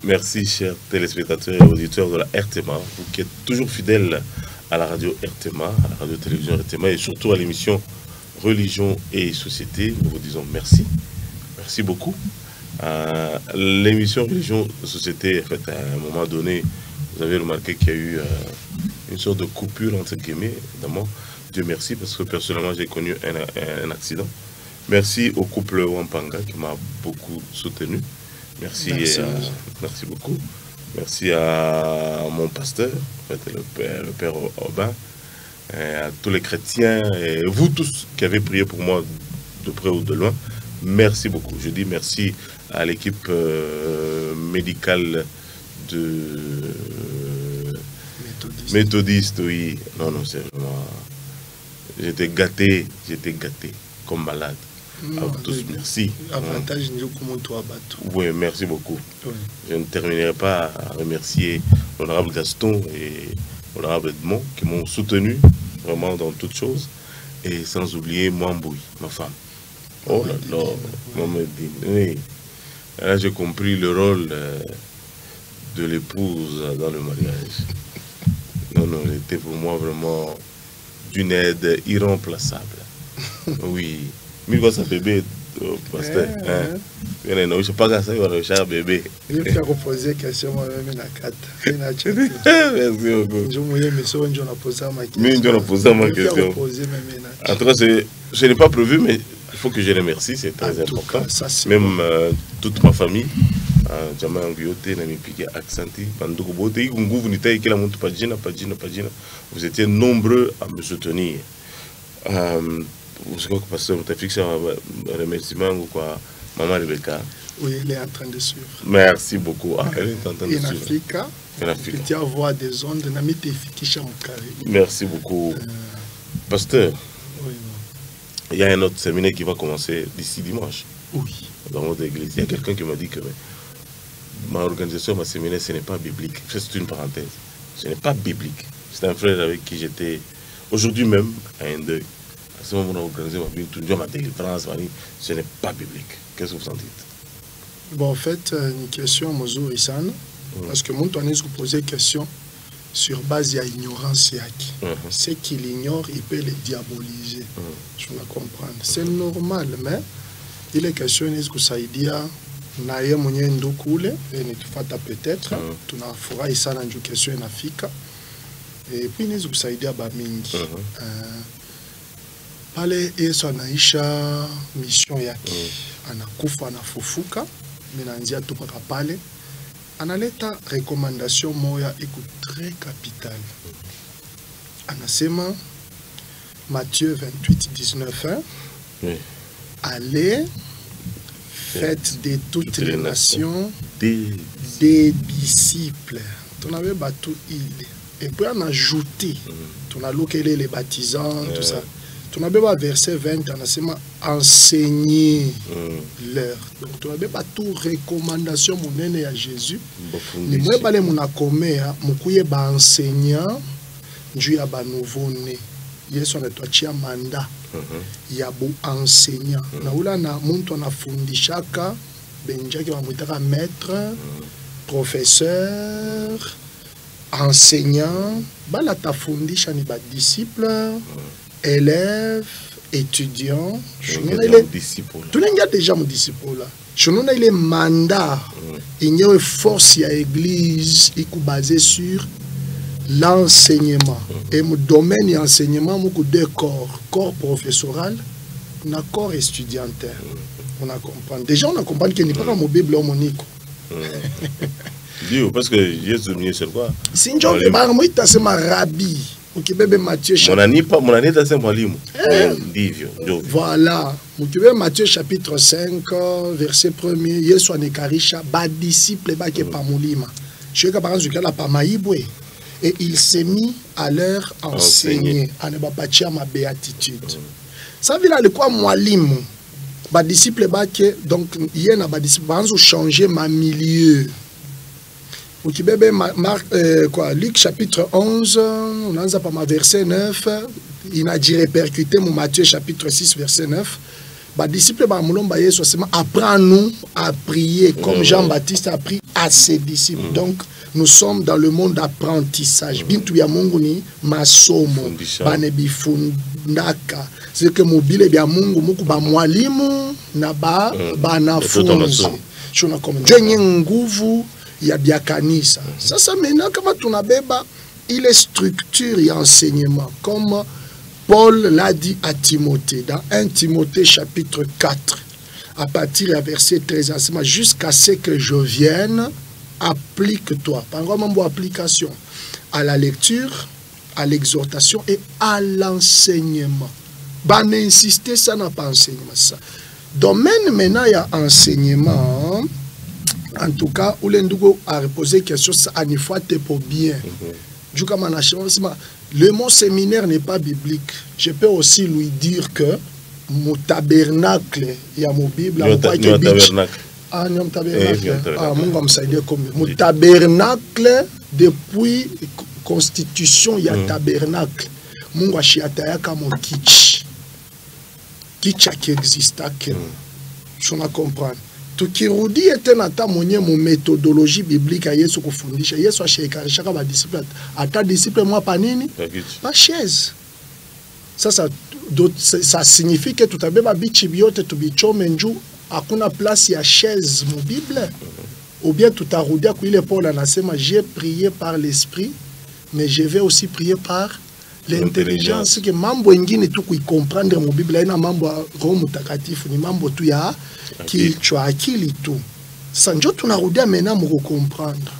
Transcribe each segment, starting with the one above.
Merci, chers téléspectateurs et auditeurs de la RTMA, vous qui êtes toujours fidèles à la radio RTMA, à la radio-télévision RTMA et surtout à l'émission Religion et Société. Nous vous disons merci. Merci beaucoup. L'émission Religion et Société, en fait, à un moment donné, vous avez remarqué qu'il y a eu une sorte de coupure, entre guillemets, évidemment. Dieu merci, parce que personnellement, j'ai connu un accident. Merci au couple Wampanga qui m'a beaucoup soutenu. Merci, merci beaucoup. Merci à mon pasteur, en fait, le père Aubin, à tous les chrétiens et vous tous qui avez prié pour moi de près ou de loin. Merci beaucoup. Je dis merci à l'équipe médicale de méthodiste, oui. Non, non, c'est vraiment... J'étais gâté comme malade. À vous tous, merci. Avantage, comment toi battre. Oui, merci beaucoup. Oui. Je ne terminerai pas à remercier l'honorable Gaston et l'honorable Edmond qui m'ont soutenu vraiment dans toutes choses. Et sans oublier Mwamboui, ma femme. Oh là là, oui. Là, j'ai compris le rôle de l'épouse dans le mariage. Non, non, elle était pour moi vraiment d'une aide irremplaçable. Oui. Mais quoi ça bébé, pasteur? Je ne sais pas ça, il va rechercher bébé. Je vais poser une question moi-même dans la carte. Merci beaucoup. Je vais poser ma question. Mais je vais poser ma question. En tout cas, je n'ai pas prévu, mais il faut que je remercie, c'est très important. Ça, même toute ma famille. Jamaa yangu yote na nipigia aksanti bandugu bote hii nguvu nitai kila mtu pajina. Vous étiez nombreux à me soutenir. Je crois que pasteur Mutafik a un remerciement quoi maman Rebecca. Oui, elle est en train de suivre. Merci beaucoup. Elle est en train de suivre. En Afrique. Petit avoir des ondes na mitefikisha mukare. Merci beaucoup. Pasteur. Oui. Il y a un autre séminaire qui va commencer d'ici dimanche. Oui. Dans votre église. Il y a quelqu'un qui m'a dit que ma organisation, ma séminaire, ce n'est pas biblique. C'est une parenthèse. Ce n'est pas biblique. C'est un frère avec qui j'étais aujourd'hui même à un deuil. À ce moment où on a organisé ma délivrance, ce n'est pas biblique. Qu'est-ce que vous en dites? Bon, en fait, une question à Mozo Issan. Parce que mon tournée vous poser une question sur base de l'ignorance. Ce qu'il ignore, il peut le diaboliser. Je vais comprendre. C'est normal, mais il est question que ça dit na ye mwenye ndokule nitufata peut-être tunafurahi sana njoo kesho inafika et puis niweza kusaidia ba mingi pale Yesu anaisha mission yake anakufa anafufuka minaanzia tu paka pale analeta recommandation moya iko très capitale anasema Matthieu 28:19 allez faites de toutes les nations des disciples. On avait battu il. Et puis on a ajouté, on a loqué les baptisants, tout ça. On avait verset 20, on a seulement enseigné leur. Donc on avait pas tout recommandation mon à Jésus. Mais moi balé mon akomé, mon couille ba enseignant, Dieu a ba nouveau né. Yesu anatuachia manda ya bu enseignant. Na ula na muntu anafundishaka benjaki wamwitaka maître, professeur, enseignant, bala tafundisha ni ba disciple, élève, étudiant. Tunenga déjà mon disciple là. Chonona il est mandat. Il y a une force ya église qui est basée sur l'enseignement. Et mon domaine d'enseignement, mon deux corps. Corps professoral, un corps étudiantin. On a compris. Déjà, on a compris qu'il n'y a pas dans mon Bible, mon Nico. Parce que Jésus est sur quoi? Si je ne sais pas, c'est ma rabbi. Matthieu chapitre. Mon année c'est mwalimu. Voilà. Matthieu chapitre 5, verset 1er. Yesu anekarisha ba disciple ba ke pa mulima. Je sais par exemple la pa maibwe. Et il s'est mis à leur enseigner. À ne pas ma béatitude. Ça veut dire quoi mwalimu? Ba disciple ba ke donc hier na ba disciple ba changer ma milieu. Luc chapitre 11, on a verset 9, il a dit répercuter mon Matthieu chapitre 6, verset 9. Ba disciple ba mulomba Yesu sema apprends-nous à prier comme Jean-Baptiste a appris à ses disciples. Donc nous sommes dans le monde d'apprentissage. Bintu ya Mungu ni masomo bane bifundaka. C'est que mobile bya Mungu muku ba mwalimu na ba banafunzi. Shona kama njenye nguvu ya bya kanisa. Sasa maintenant kama tunabeba ile structure et enseignement comme Paul l'a dit à Timothée, dans 1 Timothée chapitre 4, à partir du verset 13, jusqu'à ce que je vienne, applique-toi. Par exemple, application à la lecture, à l'exhortation et à l'enseignement. Ben, insister, ça n'a pas enseignement. Ça. Domaine maintenant, il y a enseignement. En tout cas, Oulendugo a reposé question, ça a une fois pour bien. Le mot séminaire n'est pas biblique. Je peux aussi lui dire que mon tabernacle, il y a mon Bible, mon tabernacle, depuis constitution, il y a tabernacle. Mon chiatayaka mon kitsch. Kitsch qui existe. Je ne comprends. Tukirudi était nata monye mon méthodologie biblique à Yesu kufundisha. Yesu ashikarisha ba disciple. Ata disciple moi pas nini? Pas chaise. Ça signifie que tout abeba bichi biote to bichome nju hakuna place ya chaise mon Bible. Ou bien tout arudia ku ile Paul anasema j'ai prié par l'esprit mais je vais aussi prier par l'intelligence que mambo ingine tu kuicomprendre mon Bible ina mambo Roho Mtakatifu ni mambo tu ya kichwa akili tu. Sanjo tunarudia maintenant mu comprendre.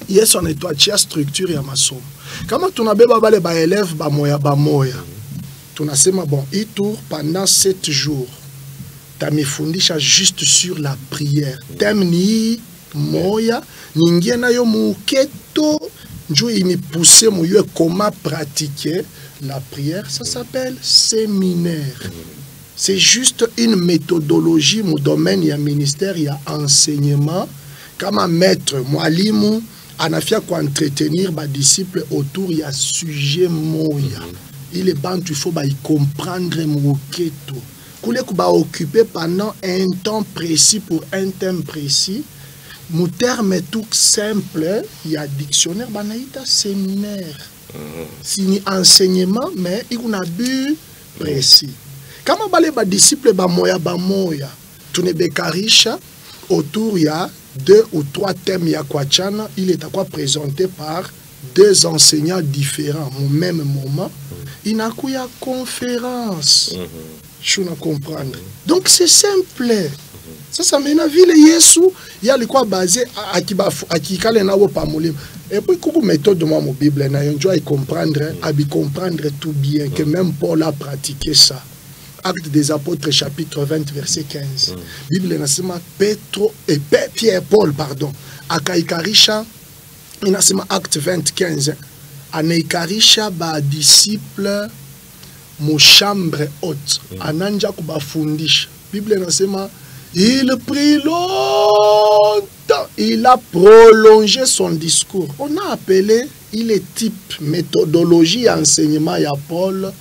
Yesu anatuachia structure ya masomo. Kama tunabeba bale ba élève ba moya. Tunasema bon, il tour pendant 7 jours. Tamifundisha juste sur la prière. Thème ni moya, ningie nayo muketo. Dieu il me poussait comment pratiquer la prière. Ça s'appelle séminaire. C'est juste une méthodologie, mon domaine, il y a ministère, il y a enseignement. Comme un maître, mwalimu, anafia quoi entretenir les disciples autour, il y a sujet moya. Il est bon, il faut y comprendre mon keto. Koulé kuba occuper pendant un temps précis pour un thème précis. Mon terme est tout simple, il y a dictionnaire, banaïta séminaire. C'est un enseignement, mais il y a un but précis. Quand on parle de disciples, tu ne bekarisha, autour il y a 2 ou 3 thèmes, il est à quoi présenté par 2 enseignants différents au même moment. Il y a une conférence. Je ne comprends pas. Donc c'est simple. Ça mena vile Yesu ya alikuwa basé akikale na pa mulimu. Et puis beaucoup méthode de moi mon Bible na yonjo à comprendre tout bien que même Paul a pratiqué ça. Actes des apôtres chapitre 20 verset 15. Bible nasema Pierre Paul pardon akaikarisha inasema acte 20 15 anaikarisha ba disciple mu chambre haute ananja kubafundisha. Bible nasema il prit longtemps, il a prolongé son discours. On a appelé, il est type méthodologie enseignement ya Paul.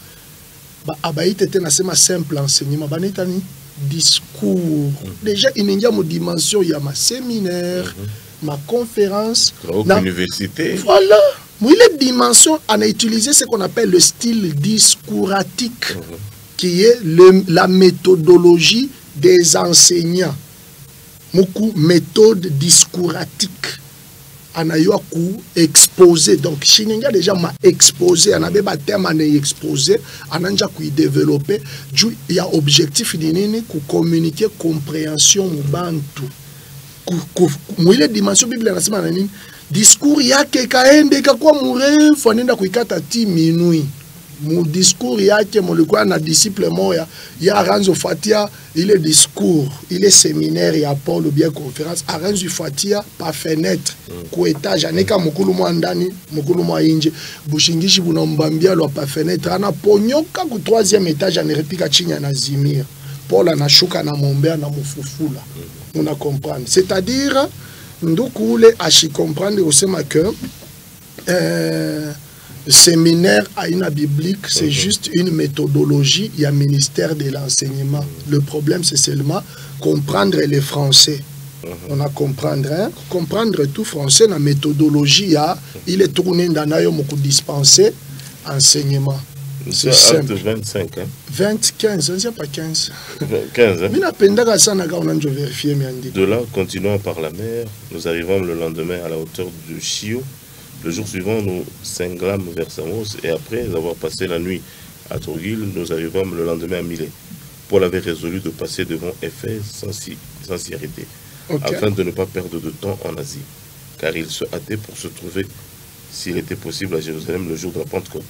Abaït était un simple enseignement. Banetani discours. Déjà il y a une dimension, il y a ma séminaire, ma conférence, université. Voilà. Il y a une dimension, on a utilisé ce qu'on appelle le style discouratique, qui est la méthodologie des enseignants. Beaucoup méthode discouratique. Anayoa ku exposé. Donc, Shininga déjà m'a exposé. Anabe ba thème ane exposé. Ananja ku développer. Il y a objectif d'inini ku communiquer compréhension bantu. Mwile dimension Bible nasema nini? Discours yake kaende kakwa mrefu anenda kuikata 10 minutes. Mon discours yake molikuwa na disciple moya ya Aranzo Fatia il est discours il est séminaire ya Paul ou bien conférence Aranzo Fatia pa fenêtre ku étage aneka mukulu mwa ndani mukulu mwa inje bushingishi bunombambia lo pa fenêtre ana ponyoka ku 3e étage anerepika chinya na zimia Paul anashuka na mombea na mufufula on a comprendre c'est-à-dire ndukule ashi comprendre osema que Le séminaire à une biblique, c'est juste une méthodologie, il y a ministère de l'enseignement. Le problème, c'est seulement comprendre les français. On a comprendre, hein? Comprendre tout français, la méthodologie, il est tourné dans le dispensé enseignement. C'est simple. 25, hein? 15, c'est pas 15. 15, hein? De là, continuant par la mer, nous arrivons le lendemain à la hauteur de Chio. Le jour suivant, nous cinglâmes vers Samos et après avoir passé la nuit à Torgil, nous arrivons le lendemain à Milet. Paul avait résolu de passer devant Éphèse sans s'y arrêter, afin de ne pas perdre de temps en Asie, car il se hâtait pour se trouver, s'il était possible, à Jérusalem le jour de la Pentecôte.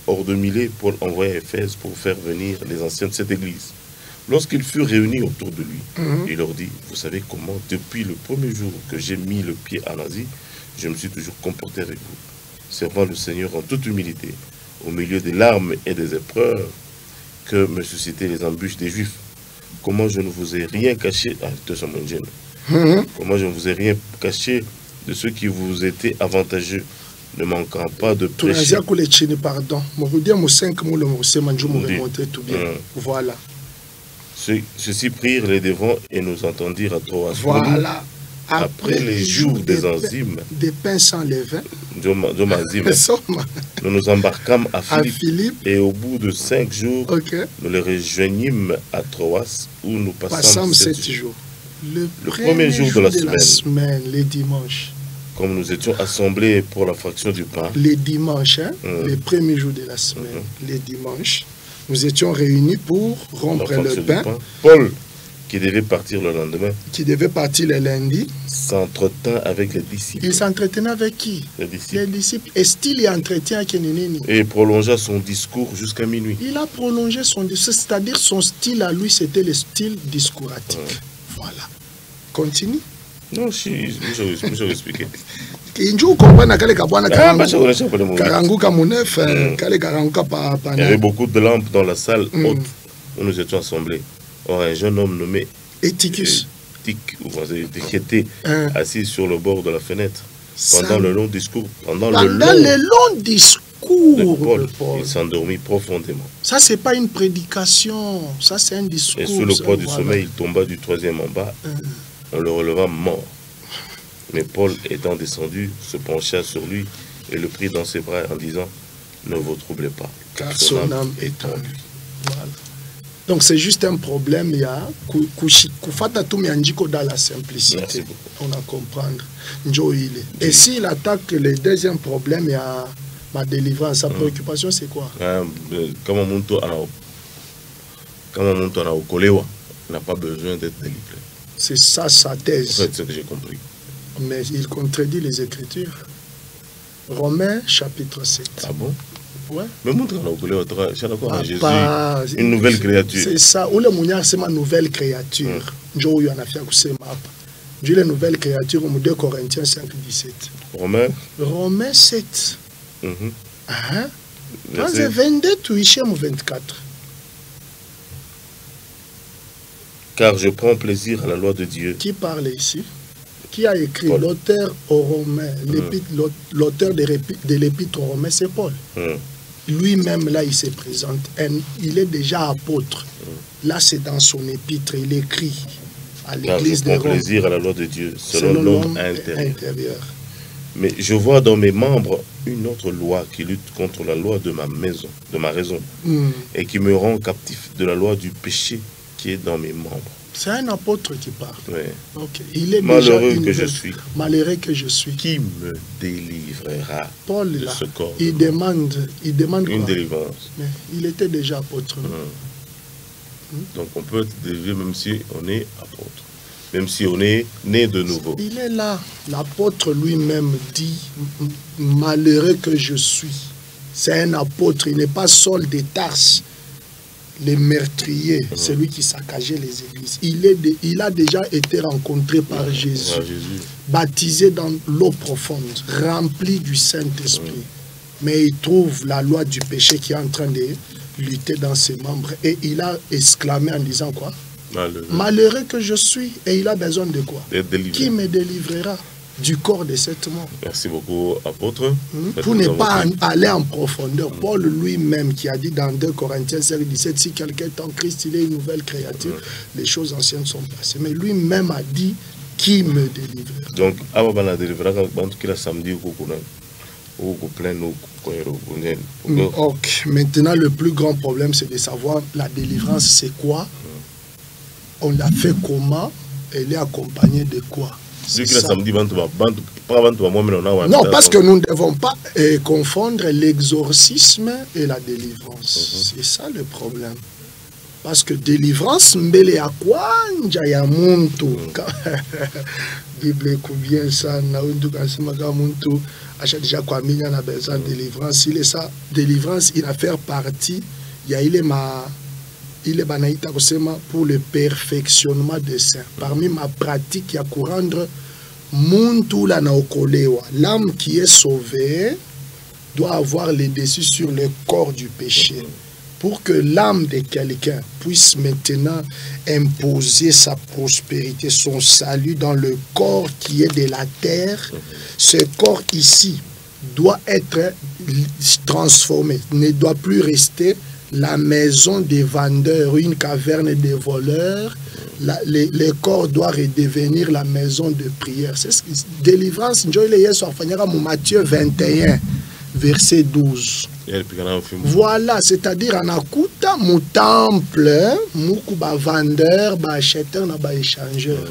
Hors de Milet, Paul envoya Éphèse pour faire venir les anciens de cette église. Lorsqu'ils furent réunis autour de lui, il leur dit, vous savez comment, depuis le premier jour que j'ai mis le pied en Asie, je me suis toujours comporté avec vous, servant le Seigneur en toute humilité, au milieu des larmes et des épreuves que me suscitaient les embûches des Juifs. Comment je ne vous ai rien caché, comment je ne vous ai rien caché de ce qui vous était avantageux, ne manquant pas de prêcher. Pardon. Voilà. Ceux-ci prirent les devants et nous entendirent à Troas. Voilà. Après les jours des enzymes, des pains sans levain, nous nous embarquâmes à Philippe et au bout de 5 jours, nous les rejoignîmes à Troas où nous passâmes 7 jours. Le premier jour de la semaine, les dimanches. Comme nous étions assemblés pour la fraction du pain. Les dimanches, hein, les premiers jours de la semaine, les dimanches, nous étions réunis pour rompre le pain. Paul, qui devait partir le lendemain, qui devait partir le lundi, s'entretint avec les disciples. Il s'entretenait avec qui? Les disciples. Les disciples. Est-il y entretient avec Nénéni? Et prolongea son discours jusqu'à minuit. Il a prolongé son discours, c'est-à-dire son style à lui, c'était le style discouratique. Voilà. Continue. Non, je vais expliquer. Il y avait beaucoup de lampes dans la salle haute où nous étions assemblés. Or, un jeune homme nommé Éticus qui était assis sur le bord de la fenêtre pendant le long discours. Pendant le long discours de Paul, il s'endormit profondément. Ça, c'est pas une prédication, ça, c'est un discours. Et sous le poids du sommeil, il tomba du 3e en bas. On le releva mort. Mais Paul, étant descendu, se pencha sur lui et le prit dans ses bras en disant, ne vous troublez pas, car son âme est en lui. Voilà. Donc c'est juste un problème, il y a dans la simplicité. On a comprendre. Et s'il attaque le deuxième problème, il y a ma délivrance, sa préoccupation, c'est quoi? Comme on n'a pas besoin d'être délivré. C'est ça sa thèse. C'est ce que j'ai compris. Mais il contredit les Écritures. Romains chapitre 7. Ah bon? Ouais. Mais montre Jésus, une nouvelle créature. C'est ça. Ou le mounia, c'est ma nouvelle créature. Joe y en a fait Dieu la nouvelle créature, 2 Corinthiens 5, 17. Romains 7. Verset 22, tu y 24. Car je prends plaisir à la loi de Dieu. Qui parle ici? Qui a écrit? L'auteur aux Romains, l'auteur de l'épître aux Romains, c'est Paul. Lui-même, là, il se présente. Il est déjà apôtre. Là, c'est dans son épître. Il écrit à l'église de Rome. Je prends plaisir à la loi de Dieu, selon l'homme intérieur. Mais je vois dans mes membres une autre loi qui lutte contre la loi de ma raison, et qui me rend captif de la loi du péché qui est dans mes membres. C'est un apôtre qui parle. Oui. Okay. Il est malheureux que je suis. Malheureux que je suis. Qui me délivrera Paul, de là, ce corps? Il demande une quoi? délivrance. Mais il était déjà apôtre. Donc on peut être délivré même si on est apôtre. Même si on est né de nouveau. Il est là. L'apôtre lui-même dit, malheureux que je suis. C'est un apôtre. Il n'est pas Saul de Tarse. Les meurtriers, c'est lui qui saccageait les églises. Il a déjà été rencontré par Jésus, baptisé dans l'eau profonde, rempli du Saint-Esprit. Mais il trouve la loi du péché qui est en train de lutter dans ses membres. Et il a exclamé en disant quoi? Malheureux que je suis. Et il a besoin de quoi? Qui me délivrera? du corps de cette mort. Merci beaucoup, apôtre. Pour ne pas aller en profondeur, Paul lui-même qui a dit dans 2 Corinthiens 5:17, si quelqu'un est en Christ, il est une nouvelle créature, les choses anciennes sont passées. Mais lui-même a dit, qui me délivrera. Donc, avant la délivrance, samedi, ok, maintenant le plus grand problème c'est de savoir la délivrance c'est quoi, on l'a fait comment, elle est accompagnée de quoi. Non, parce que nous ne devons pas confondre l'exorcisme et la délivrance. C'est ça le problème. Parce que délivrance, mbele ya kwanja ya muntu. Bible combien ça, na undu kasema ka muntu acha déjà kwa minya na besoin de délivrance. Il est ça, délivrance, il a faire partie, il y a il est banaïta kusema pour le perfectionnement des saints. Parmi ma pratique, il y a pour rendre muntu la na okolewa. L'âme qui est sauvée doit avoir le dessus sur le corps du péché. Pour que l'âme de quelqu'un puisse maintenant imposer sa prospérité, son salut dans le corps qui est de la terre, ce corps ici doit être transformé, ne doit plus rester la maison des vendeurs, une caverne des voleurs. Le corps doit redevenir la maison de prière. C'est ce que délivrance, Matthieu 21, verset 12. Voilà, c'est-à-dire en akuta mon temple, muku ba vendeur, ba acheteur na ba échangeur.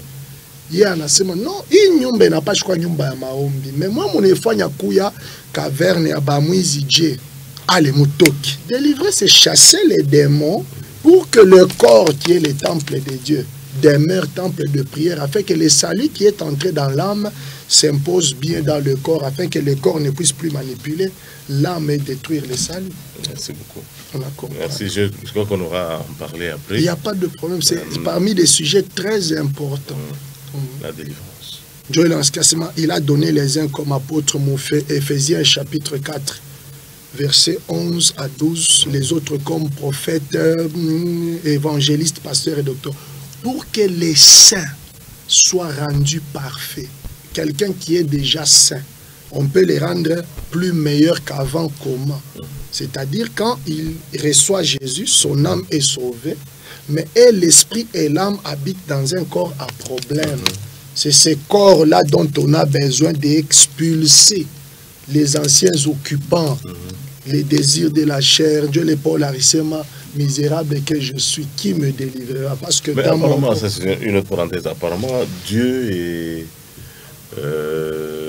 Il y a nasema non, hii nyumba na pas kwa nyumba ya maombi. Mais moi mon efanya kuya caverne ya ba mwizi je. Allez mutoki. Délivrer c'est chasser les démons pour que le corps qui est le temple de Dieu demeure temple de prière afin que le salut qui est entré dans l'âme s'impose bien dans le corps afin que le corps ne puisse plus manipuler l'âme et détruire le salut. Merci beaucoup. On a compris. Merci, je crois qu'on aura à en parler après. Il n'y a pas de problème, c'est parmi les sujets très importants. La délivrance. Joël Anskassema, il a donné les uns comme apôtres Moufé, Éphésiens chapitre 4, versets 11 à 12, les autres comme prophètes, évangélistes, pasteurs et docteurs, pour que les saints soient rendus parfaits. Quelqu'un qui est déjà saint, on peut les rendre plus meilleurs qu'avant. Comment? C'est-à-dire quand il reçoit Jésus, son âme est sauvée, mais l'esprit et l'âme habitent dans un corps à problème. C'est ce corps-là dont on a besoin d'expulser les anciens occupants, les désirs de la chair. Dieu les Paul Arissema, misérable que je suis, qui me délivrera? Parce que mais dans apparemment, ça c'est une autre parenthèse. Apparemment, Dieu et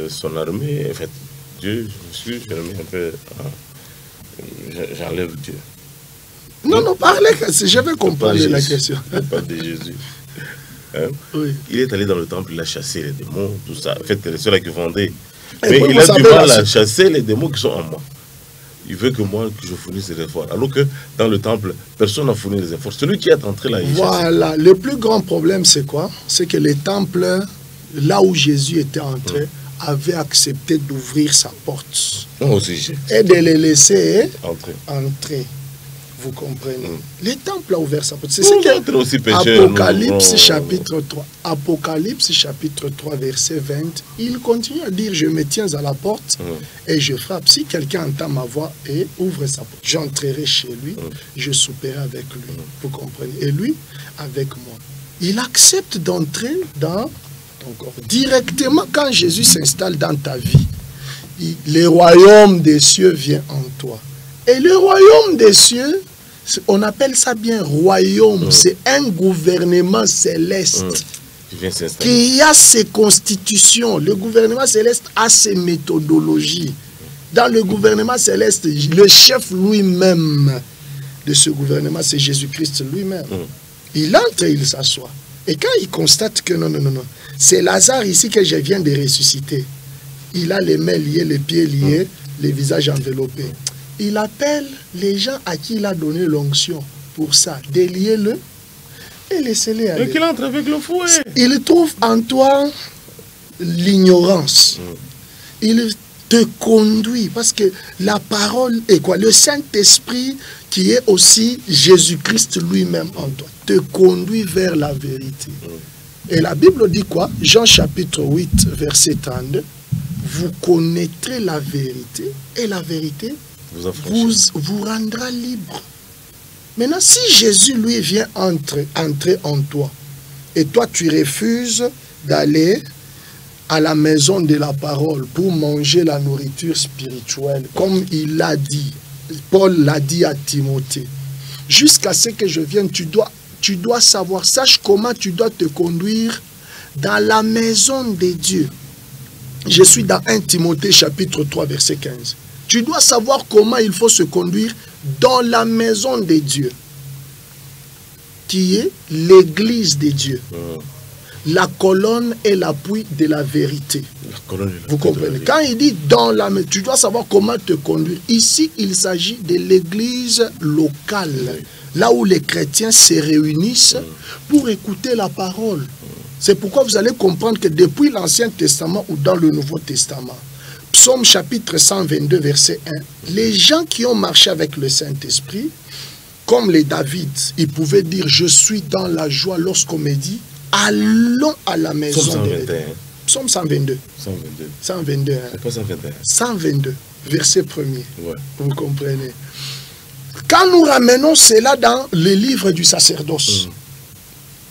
son armée, en fait, Dieu, je remets un peu, j'enlève Dieu. Non, non, parlez, je vais comprendre la question. On parle de Jésus. Hein? Oui. Il est allé dans le temple, il a chassé les démons, tout ça. En fait, c'est ceux-là qui vendaient. Mais il a du mal à chasser les démons qui sont en moi. Il veut que moi, que je fournisse des efforts. Alors que dans le temple, personne n'a fourni des efforts. Celui qui est entré là, il voilà, le plus grand problème, c'est quoi? C'est que les temples, là où Jésus était entré, avait accepté d'ouvrir sa porte. Et de les laisser entrer. Vous comprenez? Le temple a ouvert sa porte. C'est ce que Apocalypse chapitre 3. Apocalypse chapitre 3, verset 20. Il continue à dire, je me tiens à la porte et je frappe. Si quelqu'un entend ma voix et ouvre sa porte, j'entrerai chez lui, je souperai avec lui. Vous comprenez? Et lui, avec moi. Il accepte d'entrer dans ton corps. Directement, quand Jésus s'installe dans ta vie, le royaume des cieux vient en toi. Et le royaume des cieux, on appelle ça bien royaume. C'est un gouvernement céleste qui a ses constitutions. Le gouvernement céleste a ses méthodologies. Dans le gouvernement céleste, le chef lui-même de ce gouvernement, c'est Jésus-Christ lui-même. Il entre et il s'assoit. Et quand il constate que non, c'est Lazare ici que je viens de ressusciter. Il a les mains liées, les pieds liés, les visages enveloppés. Il appelle les gens à qui il a donné l'onction pour ça. Déliez-le et laissez-les aller. Et qu'il entre avec le fouet. Il trouve en toi l'ignorance. Il te conduit parce que la parole est quoi? Le Saint-Esprit qui est aussi Jésus-Christ lui-même en toi te conduit vers la vérité. Et la Bible dit quoi? Jean chapitre 8, verset 32. Vous connaîtrez la vérité et la vérité vous rendra libre. Maintenant, si Jésus, lui, vient entrer en toi, et toi, tu refuses d'aller à la maison de la parole pour manger la nourriture spirituelle, comme il l'a dit, Paul l'a dit à Timothée, jusqu'à ce que je vienne, tu dois savoir, sache comment tu dois te conduire dans la maison de Dieu. Je suis dans 1 Timothée chapitre 3 verset 15. Tu dois savoir comment il faut se conduire dans la maison de Dieu, qui est l'église de Dieu. La colonne et l'appui de la vérité. Vous comprenez? Quand il dit dans la maison, tu dois savoir comment te conduire. Ici, il s'agit de l'église locale, là où les chrétiens se réunissent pour écouter la parole. C'est pourquoi vous allez comprendre que depuis l'Ancien Testament ou dans le Nouveau Testament, Psaume chapitre 122, verset 1, les gens qui ont marché avec le Saint-Esprit, comme les David, ils pouvaient dire « Je suis dans la joie » lorsqu'on me dit « Allons à la maison de Dieu ». Psaume 122. 122. C'est pas 121. 122, verset 1er. Ouais. Vous comprenez? Quand nous ramenons cela dans le livre du sacerdoce,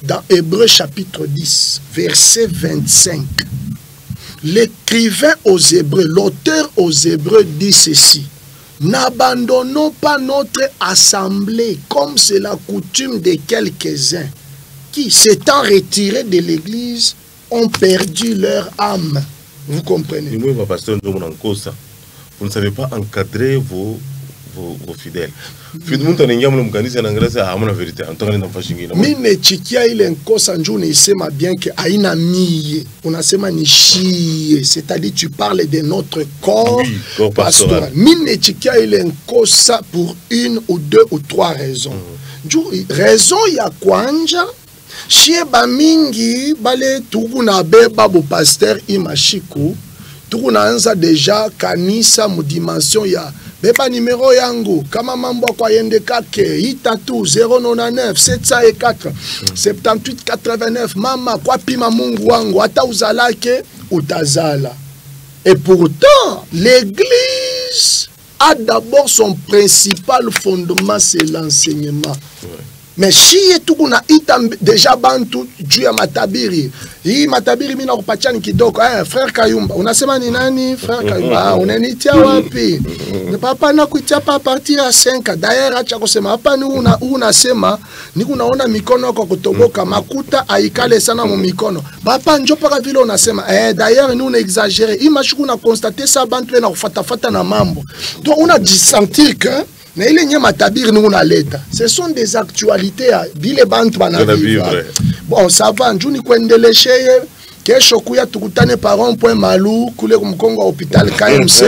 dans Hébreux chapitre 10, verset 25, l'écrivain aux Hébreux, l'auteur aux Hébreux dit ceci: n'abandonnons pas notre assemblée comme c'est la coutume de quelques-uns qui, s'étant retirés de l'église, ont perdu leur âme. Vous comprenez? Vous ne savez pas encadrer vos fidèles. Mine chikia ile nkosa njo unasema bien que aina miye, unasema ni shie, c'est-à-dire tu parles de notre corps pastoral. Mine chikia ile nkosa pour une ou deux ou trois raisons. Raison ya kwanja, shie ba mingi bale tuku na beba bo pasteur imashiku, tuku na anza deja kanisa mu dimension ya beba numéro yangu kama mambo kwa yende kake itatu 099 704 78 89 mama kwa pima Mungu wangu hata uzalake utazala. Et pourtant l'église a d'abord son principal fondement, c'est l'enseignement. Mais si tu kuna ita déjà bantu juu ya matabiri. Hii matabiri mimi nakupatia ni kidogo. Frère Kayumba, unasema ni nani? Frère Kayumba, unanitia wapi? Papa nakuitia pa partir à 5. D'ailleurs acha kusema hapa ni unasema ni kunaona mikono yako kutoboka makuta aikale sana mu mikono. Papa njoo paka vile unasema d'ailleurs ni una exagérer. Imashuku na constater ça bantu na kufatafata na mambo. Donc on a dit sentir que ce sont des actualités. Bon, ça va. Kesho kuya tukutane par rond-point Malou kule kumkongo hôpital KMC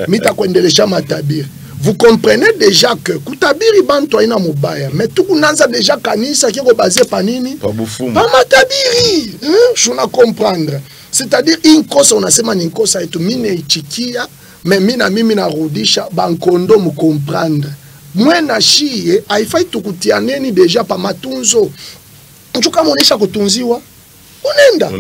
mita kuendelesha matabiri. Vous comprenez déjà que kutabiri bantu ina mubaya, mais tukunanza déjà kanisa kiko basé pa nini? Pa matabiri. Je na comprendre. C'est-à-dire une cause on asema ni kosa etu mine ichikia. Mais mimi narudisha bankondo mu comprendre. Mwena shie haifai tukutianeni deja pa matunzo. Nchuka monesha kutunziwa. Unenda.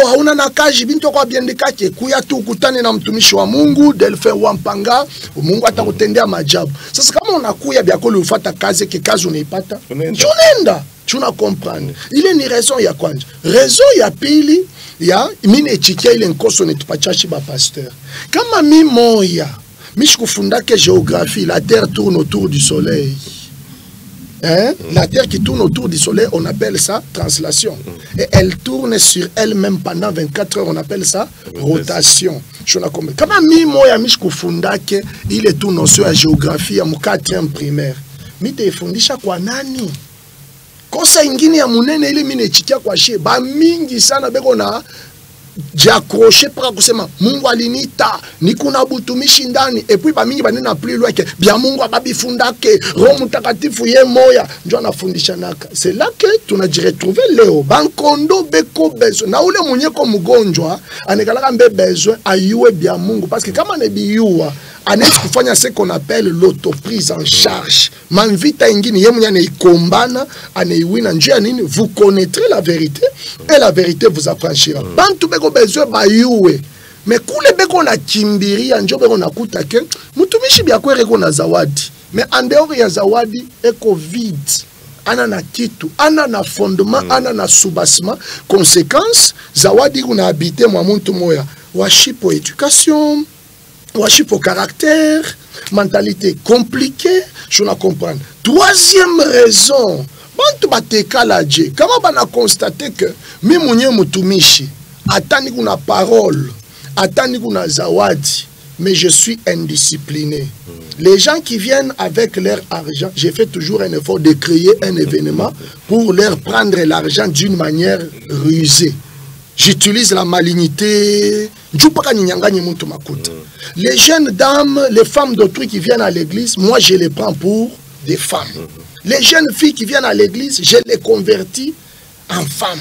Hauna nakaji bintu kwa biendekake kuya tu kutane na mtumishi wa Mungu Delphin Wampanga, Mungu atakutendea maajabu. Sasa kama unakuya biakoli ufata kazi ke kazi unaipata. Unenda. Tuna comprendre. Ile ni raison ya kwanza. Raison ya pili ya mine chikia ile nkoso netupachashi ba pasteur. Kama mi moya mishikufundake géographie, la terre tourne autour du soleil. La terre qui tourne autour du soleil, on appelle ça translation. Et elle tourne sur elle-même pendant 24 heures, on appelle ça rotation. Kama mi moya mishikufundake ile tu notion ya géographie ya mu 4e primaire. Mite ifundisha kwa nani? Kosa ingine ya munene ile mine chikia kwa she ba mingi sana beko na j'accroché para kusema Mungu alinita nikuna butumishi ndani et puis ba mingi banena plus loin que bia Mungu ababifundake Roho Mtakatifu ye moya ndio anafundisha naka. C'est là que tunaji retrouver leo bankondo beko besoin na ule mwenye ko mgonjwa anekalaka mbe besoin ayue bia Mungu parce que kama ne biua anaweza kufanya ce qu'on appelle l'autoprise en charge. Manvita ingine yeye mwenye anaikombana anaiwina njia nini, vous connaîtrez la vérité et la vérité vous affranchira. Bantu beko besoin bayuwe. Mais kule beko na kimbiria njo beko nakuta ke mutumishi bya kwere ko na zawadi. Mais en dehors ya zawadi eko vide. Ana na kitu, ana na fondement, ana na soubassement. Conséquence, zawadi kuna habité mwa muntu moya. Washi pour éducation, washi pour caractère, mentalité compliquée, je la comprends. Troisième raison, bantu bateka la Dieu. Comment on a constaté que mi mwenye mutumishi atani kuna parole, atani kuna zawadi, mais je suis indiscipliné. Les gens qui viennent avec leur argent, j'ai fait toujours un effort de créer un événement pour leur prendre l'argent d'une manière rusée. J'utilise la malignité. Les jeunes dames, les femmes d'autrui qui viennent à l'église, moi je les prends pour des femmes. Les jeunes filles qui viennent à l'église, je les convertis en femmes.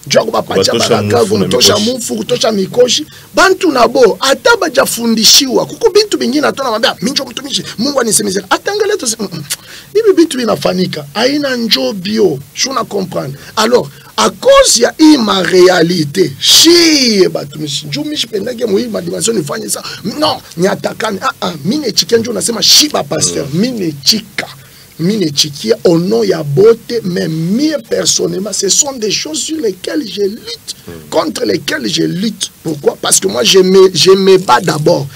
Jogo bapacha baraka kumtosha mufu kutosha mikoshi bantu nabo ataba jafundishiwa kuko bintu bingine atona mambia minjo mtumishi Mungu anisemezera atangale to hivi bintu binafanika aina njobio shuna comprendre. Alors à cause ya ma réalité shi batumishi njumishi pendage muhimu madimension nifanye ça non nyatakani mine chikia njo nasema shi ba pasteur mine chika mine chikia au nom ya beauté, mais mieux personnellement, ce sont des choses sur lesquelles je lutte, contre lesquelles je lutte. Pourquoi? Parce que moi, je me bats d'abord.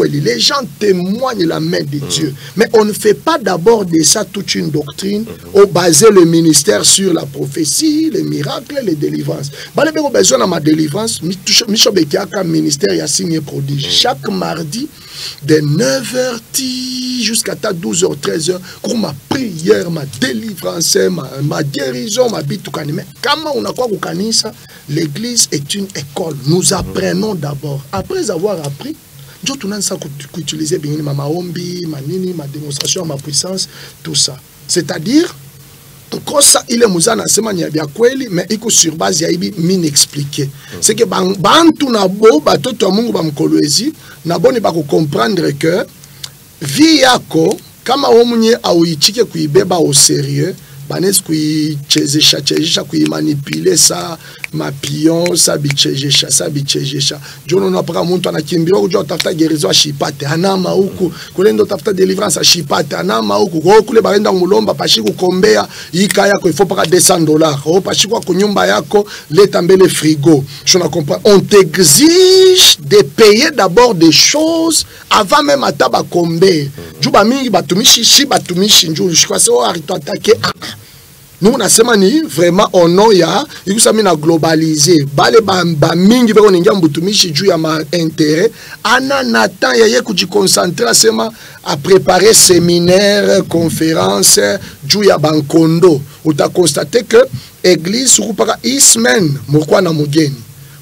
Les gens témoignent la main de Dieu. Mais on ne fait pas d'abord de ça toute une doctrine, ou baser le ministère sur la prophétie, les miracles, les délivrances. Si vous besoin de ma délivrance, ministère y a signé prodige. Chaque mardi, de 9h jusqu'à 12h, 13h, pour ma prière, ma délivrance, ma guérison, ma bitoukani. Mais comment on a quoi ça? L'église est une école. Nous apprenons d'abord. Après avoir appris, je vais utiliser ma maombi, ma nini, ma démonstration, ma puissance, tout ça. C'est-à-dire, quand ça, il est mouzana, c'est mania bien kweli, mais il sur base ya ibi mine expliqué. C'est que bantu nabo, batoto mungu bamkolwezi, nabo ni bako comprendre que vie yako, kama omunye auichike kuibeba au sérieux, banes kuichezesha kuimanipuler sa mapion sa bichejesha jono na paka muntu anakimbia kujua utafuta gerizo ashipate anama huku kule ndo tafuta deliverance ashipate anama huku kwa kule baenda mulomba pashiku kombea ika yako ifo paka $200 au pashiku kwa nyumba yako leta mbele frigo. Je ne comprends. On t'exige de payer d'abord des choses avant même ataba kombe juba mingi batumishi shi batumishi njulu shikwa se o arito attaquer nous on a semani vraiment on nom ya ikusami na globaliser bale ba mingi beko ningia mbutumishi juu ya ma intérêt ana natan ya ye kujiconcentrer sema à préparer séminaire conférence juu ya bankondo. Uta constater que église kupaka ismen mukwa na mugeni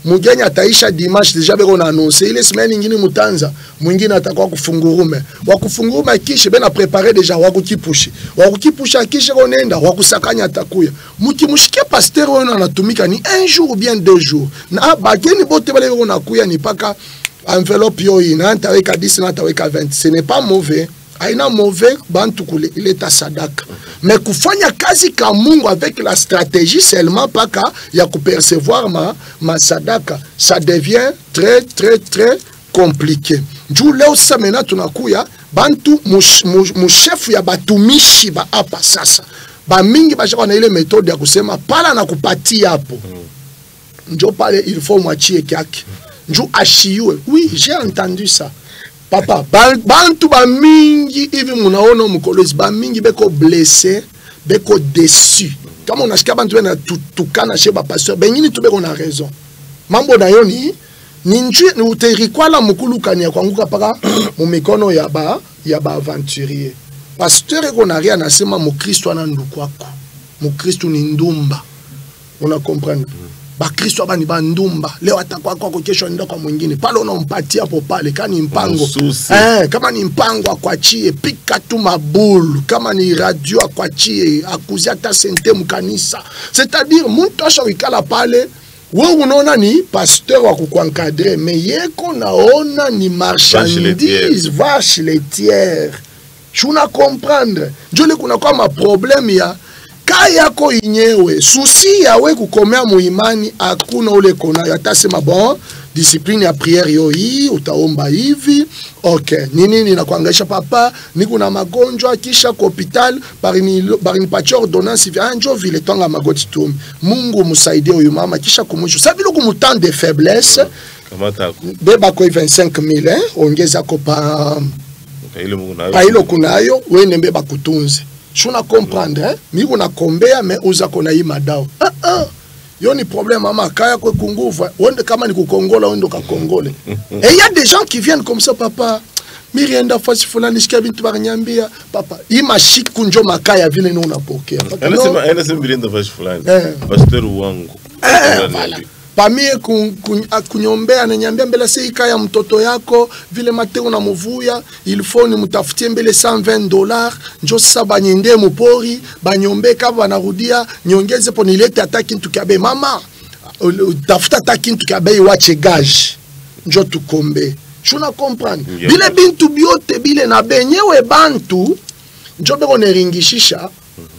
mugeni ataisha dimanche deja beko na annoncer ile semaine nyingine mutanza mwingine atakuwa kufungurume wakufungurume kisha bena préparer deja wakukipusha kisha konenda wakusakanya atakuya mukimushike pasteur wao anatumika ni un jour ou bien 2 jours na bageni bote bale beko nakuya ni paka enveloppe yo ina antaweka 10 na antaweka 20. Ce n'est pas mauvais. Aina mauvais bantu kule ile ta sadaka. Mais kufanya kazi ka Mungu avec la stratégie seulement paka ya kupercevoir ma sadaka, ça devient très compliqué. Juu leo sasa mena tunakuya bantu muchef ya batumishi ba hapa sasa. Ba mingi bashaka na ile méthode ya kusema pala na kupatia hapo. Njo pale il faut mwachie kyake. Njo ashiwe. Oui, j'ai entendu ça. Papa, bantu ba mingi hivi munaona mkolezi ba mingi beko blessé, beko déçu. Kama unashika bantu na tukana sheba pasteur, bengini tu beko na raison. Mambo na yoni ninji ni uterikwala mukulukani ya kwanguka paka mu mikono ya ba aventurier. Pasteur eko na ria nasema mu Kristo ana ndukwako. Mu Kristo ni ndumba. Una comprendre? Ba Kristo abani bandumba leo atakuwa kwa kesho ndio kwa mwingine pale unampatia hapo pale kama ni mpango kama ni mpango akwachie pika tu mabulu kama ni radio akwachie akuzia hata sente mkanisa. C'est-à-dire mtu ashawikala pale Wewe unaona ni pasteur wa kukuencadrer, mais yeko naona ni marchandise, vache laitière. Chuna comprendre. Jole kuna kwa ma problème ya kaya ko inyewe. Souci yawe kukomea muimani hakuna ule kona. Yatasema bon, discipline ya prière yoi, utaomba hivi. Okay, nini ninakuangaisha papa, niko na magonjwa kisha kwa hospital, barini pacha ordonnance vya njo vile tonga magoti tumi. Mungu musaidie huyu mama kisha kumwisho. Sabi lo kumutan de faiblesse. Beba kwa 25,000 ongeza ko pa pailo kunayo wene mbeba kutunze. Shuna comprendre miko na kombea me uza kona hii madao. Yo ni problème mama kaya kwa kunguva wende kama ni kukongola wende kakongole. Et il y a des gens qui viennent comme ça papa. Mirienda fasi fulani shikia bintu baranyambia papa. Ima shik kunjo makaya vile ni unapokea. Ena sema mirienda fasi fulani. Pastor wangu. Voilà. Pamie kunyombea ananyambia mbele seika ya mtoto yako vile mateo na muvuya il faut ni mutafutie mbele $120 njo sasa banyende mupori banyombe kama banarudia nyongeze po nilete ataki ntukabe mama tafuta ataki ntukabe wache gage njo tukombe shuna comprendre bile bintu biote bile na benyewe bantu njo beko neringishisha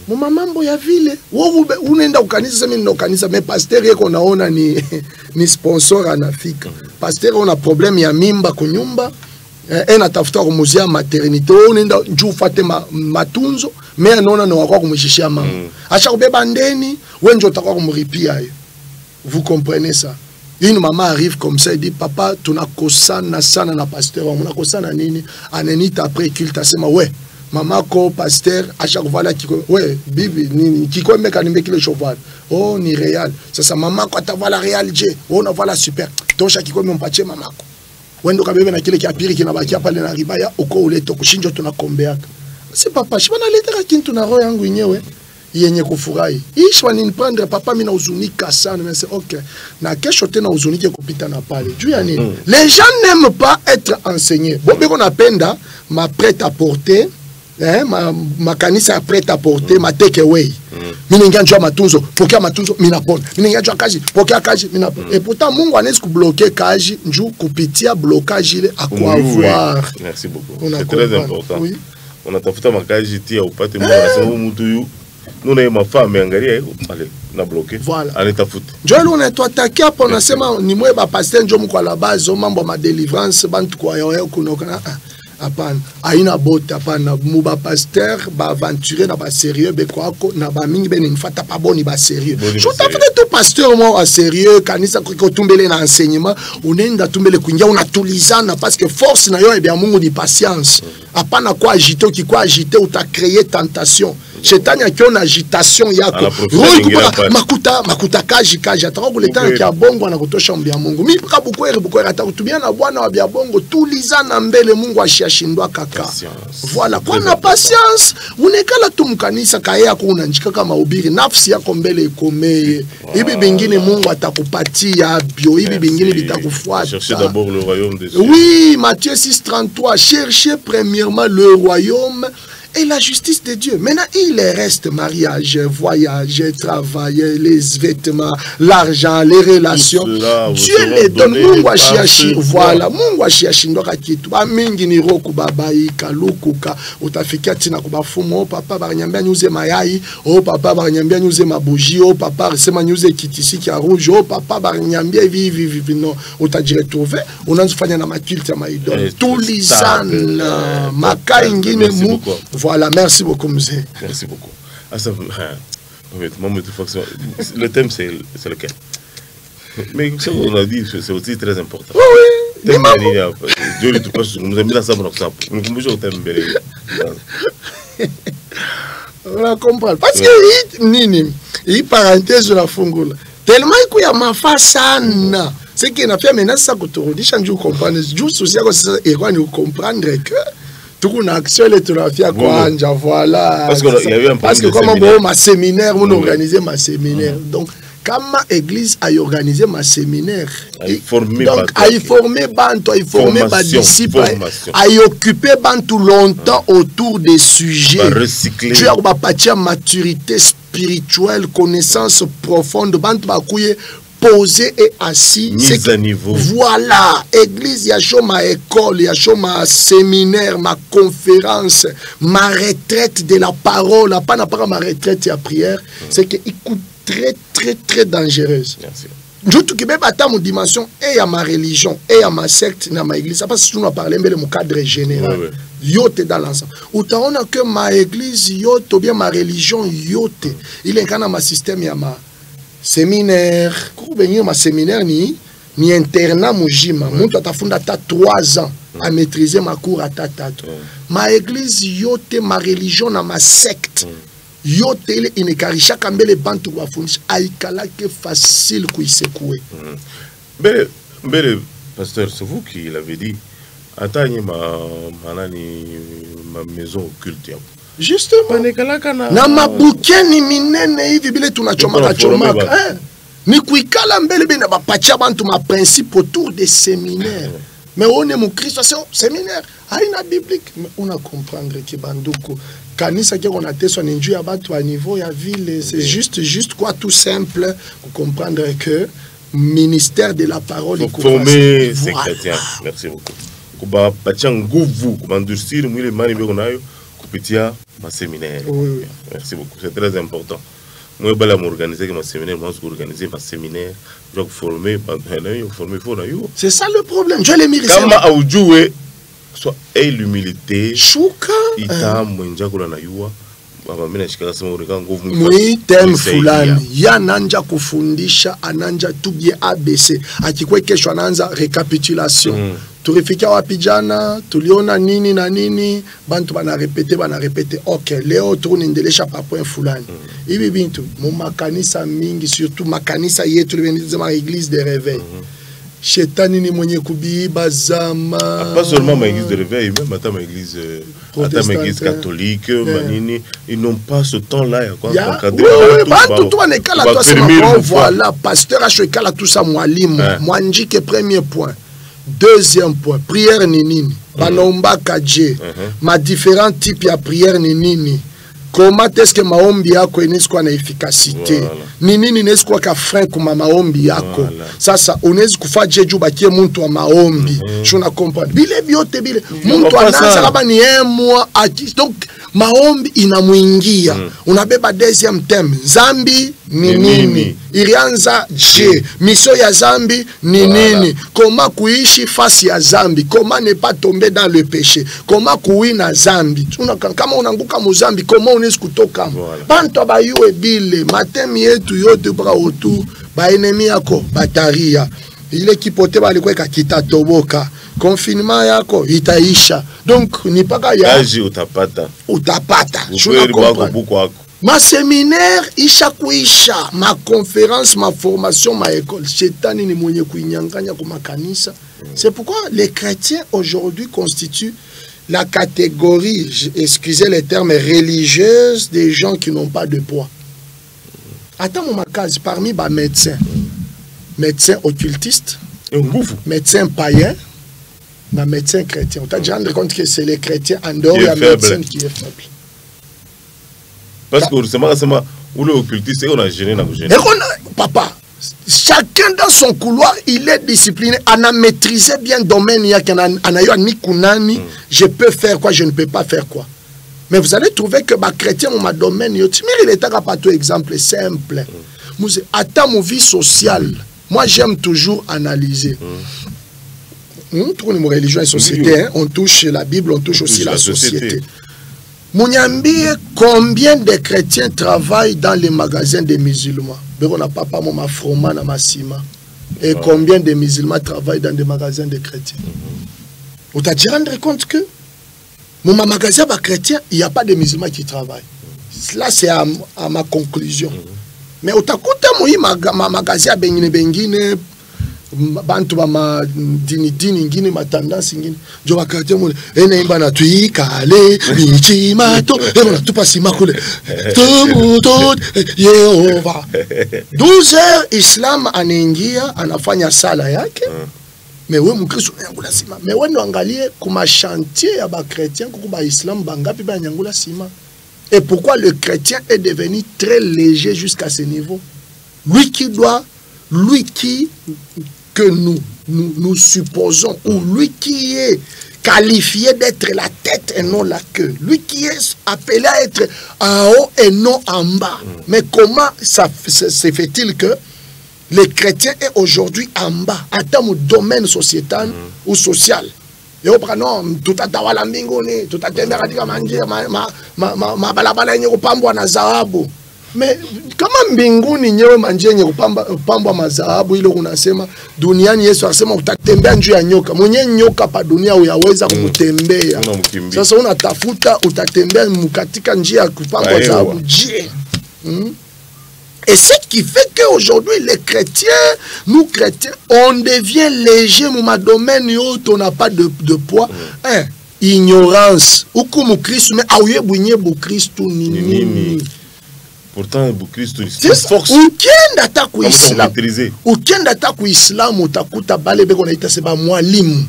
mama mambo ya vile wewe unaenda ukanisa sema ndio kanisa mais pasteur yeko naona ni sponsor anafika pasteur una problème ya mimba kunyumba anatafuta kumuzia maternité unaenda njoo ufate matunzo mais anaona na wako kumshishia mama acha kubeba ndeni wewe ndio utakuwa kumripia hiyo. Vous comprenez ça? Une maman arrive comme ça et dit papa tunakosana sana na pasteur on nakosana nini ananita après culte asema ouais maman ko pasteur à chaque fois là qui ouais bibi ni qui ko meka nimeki le cheval oh ni réal sasa maman ko atavala réal je oh na voilà super donc chaque ko mpatie maman ko wendo kabebe na kile kiapiri kinabaki pale na ribaya uko uleto kushinjo tunakombeaka si papa shibana letera kintu na roho yangu yenyewe yenye kufurahi ishwa ni prendre papa mimi na uzunika sana mais c'est OK na kesho tena uzunike kupita na pale juu ya nini les gens n'aiment pas être enseignés bobe qu'on appenda ma prête à porter ma kanisa prête à porter ma take away mimi nganjwa matunzo pokea matunzo mimi napona mimi nganjwa kaji pokea kaji mimi napona et pourtant Mungu anaweza kubloquer kaji njoo kupitia blocage ile à quoi avoir. Merci beaucoup c'est très important oui. On atafuta makaji tia upate Mungu anasema mtu yu nous ma femme angalia allez na bloqué voilà anitafuta njoo on est attaqué hapo nasema ni mwe ba pasteur njoo mko la base mambo ma délivrance bantu kwa yao kunoka apana aina bote apana muba pasteur ba aventurer na ba sérieux be kwako na ba mingi bene nfata pa boni ba sérieux je t'affute tout pasteur moi à sérieux kanisa ko tumbele na enseignement unenda tumbele kuingia unatulizana parce que force na yo e bien Mungu ni patience apana kwa agiter qui kwa agiter ou ta créer tentation shetani akiona agitation yako makuta kaji ataka kuleta kia bongo na kutosha mbia Mungu mimi bukwere atakutumia na bwana wa bia bongo tulizana mbele Mungu ashashindwa kaka voilà kwa na patience unekala tu mkanisa kaya kuna njika kama ubiri nafsi yako mbele ikomeye hivi bingine Mungu atakupatia bio hivi bingine bitakufuata cherchez d'abord le royaume des cieux oui Matthieu 6:33 cherchez premièrement le royaume et la justice de Dieu. Maintenant, il reste mariage, voyage, travail, les vêtements, l'argent, les relations. Dieu les donne. Mungu ashiashi, voilà. Mungu ashiashi ndoka kitu. Ba mingi ni roku babai kalukuka. Utafikia tina kubafumo. Papa baranyambia nyuze mayai. Oh papa baranyambia nyuze mabuji. Oh papa sema nyuze kitisi kia rouge. Oh papa baranyambia vivi non. Utajire trouver. Unanzufanya na makilte ya maidole. Tulizana. Maka ingine mu. Voilà, merci beaucoup, monsieur. Merci beaucoup. Le thème, c'est lequel? Mais ce qu'on a dit, c'est aussi très important. Oui, oui. Dieu lui tout passe, nous aimons la sabre, nous comprenons au thème. On comprend. Parce que, nini, il parenthèse de la fongole. Tellement qu'il y a ma face, Anna. Ce qui n'a fait maintenant, ça que tu redis, je comprends. Juste aussi, et on nous comprendre que. Tout une action électorale quoi voilà parce que comme bon ma séminaire on organisé ma séminaire donc comme ma église a organisé ma séminaire donc a formé bantu a formé ba disciples a occupé bantu longtemps autour des sujets tu as ba patia maturité spirituelle connaissance profonde bantu ba kuye posé et assis. Mise à niveau. Voilà, église, il y a ma école, il y a ma séminaire, ma conférence, ma retraite de la parole, pas ma retraite et la prière. C'est qu'il coûte très dangereuse. Merci. Je trouve que même à mon dimension, et à ma religion, et à ma secte, dans ma église, parce que nous parlons de mon cadre général. Yote dans l'ensemble. Ou t'as que ma église yote, ou bien ma religion yote. Il est quand ma système, il y a ma séminaire. Quand venir ma séminaire ni internat mujima. Mon toi t'as fondé à 3 ans à maîtriser ma cour à tata. Ma église yote, ma religion, na ma secte. Yote il est chaque ambele bantu wa fondis aikala que facile kui secouer. Belle pasteur, c'est vous qui l'avez dit. Attendez ma maison occulte. Justement. Na mabuke ni minene hivi bile tunachomaka. Ni kuikala mbele bina bapatia bantu ma principe autour des séminaires. Mais on est mon Christ, c'est un séminaire. Aïna biblique. Mais on a comprendre que banduko kanisa qui on a testé son injure à battre à niveau ya ville, c'est juste quoi tout simple pour comprendre que ministère de la parole il faut former ces chrétiens. Merci beaucoup. Kuba batia nguvu kuba ndusiri mwile mani beko nayo kupitia ma séminaire. Merci beaucoup, c'est très important. Moi je vais m'organiser ma séminaire, moi je vais organiser ma séminaire, je vais former c'est ça le problème. Je l'ai mis ici. Kama aujue soit et l'humilité. Shuka ita mwenja kula na yuwa. Tem fulani ya nanja kufundisha ananja tubie ABC akikwe kesho ananza recapitulation tulifika wapi jana tuliona nini na nini bantu bana repete okay leo tunaendelesha pa point fulani hivi bintu mu makanisa mingi surtout makanisa yetu ma église de réveil. Chetani ni mwenye kubiba zama. Pas seulement ma église de réveil, même à ma église catholique, manini, ils n'ont pas ce temps-là. Voilà, pasteur a choqué tout ça, mwalimu. Mwanjike premier point. Deuxième point, prière ni nini. Banomba kadje. Ma différents types ya prière ni nini. Comment est-ce que maombi yako inesikwa na efficacité? Nini inesikwa ka frein kuma maombi yako? Sasa unaweza kufa jeju bakie muntu wa maombi. Shona comprendre. Bile biote bile. Muntu anaanza kama ni mois donc maombi inamuingia. Unabeba deuxième thème. Zambi ni nini? Ilianza je. Mission ya zambi ni nini? Comment kuishi face ya zambi? Comment ne pas tomber dans le péché? Comment kuwina zambi? Kama unanguka mu zambi, comment kutoka bantu abayue bile matemi yetu yote para autour ba ennemi yako bataria ile kipote balikweka kitatoboka confinement yako itaisha donc ni paka ya aji utapata ma séminaire isha kuisha ma conférence ma formation ma école shetani ni mwenye kuinyanganya kwa kanisa. C'est pourquoi les chrétiens aujourd'hui constituent la catégorie, excusez les termes, religieuse des gens qui n'ont pas de poids. Attends mon case, parmi les médecins, médecins occultistes, médecins païens, médecins chrétiens. On t'a déjà rendu compte que c'est les chrétiens en dehors de la médecine qui est faible. Parce que c'est où l'occultiste, on a gêné. Papa, chacun dans son couloir, il est discipliné. On a maîtrisé bien le domaine. Je peux faire quoi, je ne peux pas faire quoi. Mais vous allez trouver que les chrétiens ont un domaine. Il est pas tout exemple simple. Attends mon vie sociale. Moi, j'aime toujours analyser. Nous, nos religions et société, on touche la Bible, on touche aussi la société. Mouniambi, combien de chrétiens travaillent dans les magasins des musulmans? On n'a pas ma froma, ma sima. Et combien de musulmans travaillent dans des magasins de chrétiens? On t'a dit rendre compte que mon magasin chrétien, il n'y a pas de musulmans qui travaillent. Là, c'est à ma conclusion. Mais on t'a coupé ma magasin bengine bantu ba dini ngine ma tendance ngine jo bakate mo ene imba na tuikale michimato ena tupasima kule tumuto Yehova 12h Islam anaingia anafanya sala yake. Mais we mkristo nyangula sima. Mais we angalie kuma chantier ya ba chrétien ko ba Islam bangapi ba nyangula sima. Et pourquoi le chrétien est devenu très léger jusqu'à ce niveau? Lui qui doit lui que nous supposons, ou lui qui est qualifié d'être la tête et non la queue, lui qui est appelé à être en haut et non en bas. Mais comment ça se fait-il que les chrétiens est aujourd'hui en bas, en termes de domaine sociétal ou social? Et au non, tout à tawala mbinguni, tout à tembea katika manjia mabalabala yenye kupambwa na dhahabu. Mais kama mbinguni nyewe manjia yenye kupambwa mazahabu, ile unasema duniani Yesu anasema utatembea njuu ya nyoka. Mwenye nyoka pa dunia uyaweza kumtembea. Sasa unatafuta utatembea katika njia ya kupambwa dhahabu. Et ce qui fait qu'aujourd'hui, les chrétiens, nous chrétiens, on devient léger, dans domaine où on n'a pas de poids. Ignorance. Ou comme Christ, mais aouye bougné pour Christ nini. Pourtant, pour Christ, c'est force. Ou qui d'attaque au islam. Ou qui d'attaque au islam, ou takuta bale beko na ita seba mwalimu.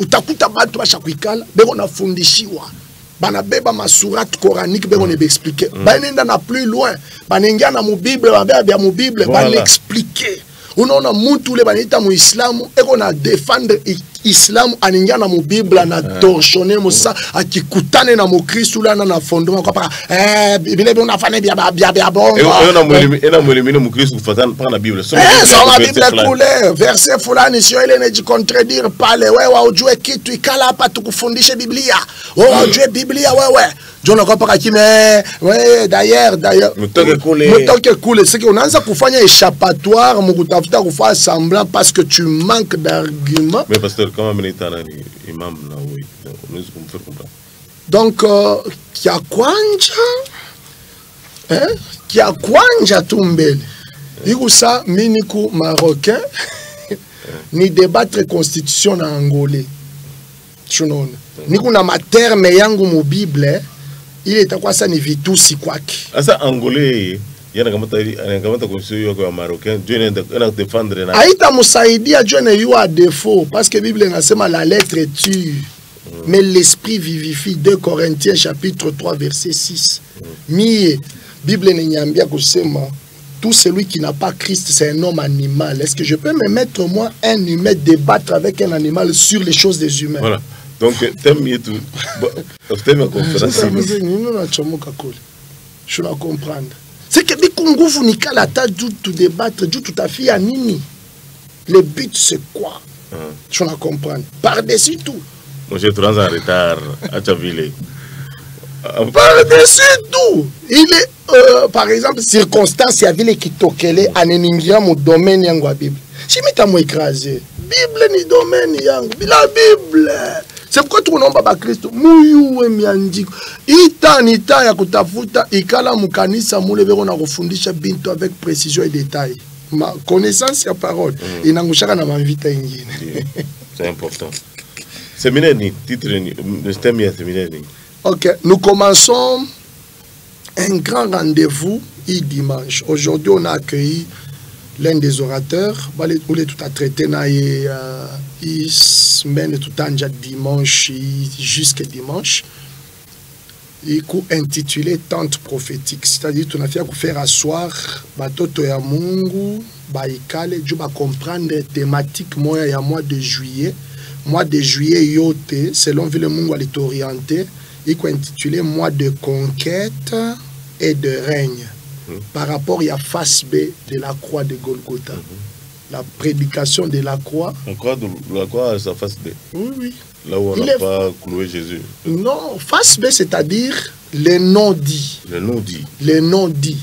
Ou takuta batu bashakwikala beko na fundishiwa. Bana beba masurat coranique beko ne expliquer. Banenda na plus loin. Banengia na mu Bible, ba mu Bible, ba l'expliquer. Unaona muntu ule banita mu islamu eko na défendre islamu aningia na mu Bible na torsionner musa akikutane na mu Kristo la na fondement kwa pa bile bina fane bia bon. Ena mwelimine mu Kristo kufatana pa na Bible. Ça la Bible couleur verset fulani sio ile ne contredire pale wewe ujue kitu ikala hapa tukufundishe Biblia. Wewe ujue Biblia wewe. John akapaka kime d'ailleurs mutoke kule c'est que unaanza kufanya échappatoire mukutafuta kufanya semblant parce que tu manques d'arguments. Mais pasteur comment menitana ni imam na wewe unaweza kumfanya comprendre. Donc kia kwanja tumbele iko sa miniku marocain ni débattre constitution na angolais tunaona niko na materme yangu mu Bible il est quoi ça ni vitusi kwake. Asa angolais yana kamata constitution yako ya marocain Dieu n'a défendre na aita musaidia Dieu ne yu a défaut parce que Bible inasema la lettre tue mais l'esprit vivifie. 2 Corinthiens chapitre 3 verset 6. Mie Bible nenyambia kusema tout celui qui n'a pas Christ c'est un homme animal. Est-ce que je peux me mettre moi un humain débattre avec un animal sur les choses des humains? Voilà. Donc, thème tout. Thème conférence. Je la comprendre. C'est que dès qu'on gouvre Nicolas, tout débattre, tout à fait à Nini. Le but c'est quoi? Je la comprendre. Par-dessus tout. Moi j'ai 3 ans en retard à Chaville. Par-dessus tout. Il est, par exemple, circonstance, il y avait qui tokele en émingiant mon domaine yango Bible. Si m'étais moi écrasé. Bible ni domaine yango. La Bible. C'est pourquoi tu n'as pas Christ. Muyuwe miandiko. Ita nita ya kutafuta ikala mukanisa mule beko na kufundisha bintu avec précision et détail. Ma connaissance ya parole inangushaka na mavita ingine. C'est important. Séminaire ni titre ni le thème ya séminaire ni. OK, nous commençons un grand rendez-vous dimanche. Aujourd'hui, on a accueilli l'un des orateurs, où il est tout à traiter il semaine tout à dimanche jusqu'à dimanche. Il est intitulé Tente prophétique, c'est-à-dire qu'on a fait faire asseoir batoto ya Mungu baikale je va comprendre thématique moya ya mois de juillet. Mois de juillet yote selon le Mungu a été orienté, il est intitulé mois de conquête et de règne. Par rapport à la face B de la croix de Golgotha. La prédication de la croix. La croix a sa face B. Oui, oui. Là où on n'a pas cloué Jésus. Non, face B, c'est-à-dire les non-dits. Les non-dits. Les non-dits.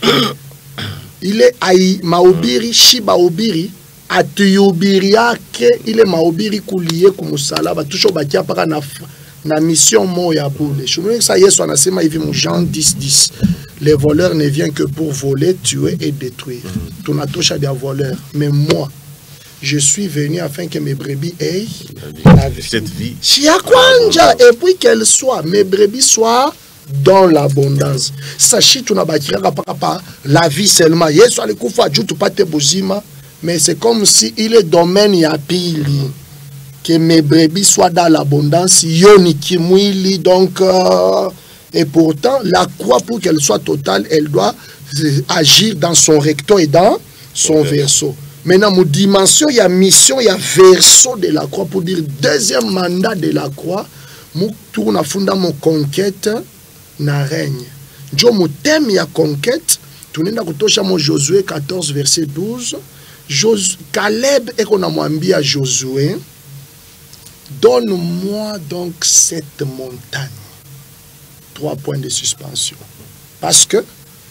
Il est aïe maobiri, shiba obiri, atuyobiriake, il est maobiri koulié comme salaba, toujours bakia para na mission moya boule. Je me dis ça Yesu anasema hivi mu Jean 10:10. Les voleurs ne viennent que pour voler, tuer et détruire. Tu n'as touché des voleurs. Mais moi, je suis venu afin que mes brebis aient la vie. Cette vie. Et puis qu'elles soient, mes brebis soient dans l'abondance. Sachez tu n'as pas la vie seulement. Yesu alikufa jutu pate bozima, mais c'est comme si il est domaine ya pili. Que mes brebis soient dans l'abondance. Yoni kimwili donc. Et pourtant, la croix, pour qu'elle soit totale, elle doit agir dans son recto et dans son verso. Maintenant, mon dimension, il y a mission, il y a verso de la croix, pour dire deuxième mandat de la croix, mon tourne à fonder mon conquête, na règne. Jo mon thème, il y a conquête, tourne à kutosha mon Josué 14, verset 12. Caleb et qu'on a mwambi à Josué, donne-moi donc cette montagne. 3 points de suspension. Parce que,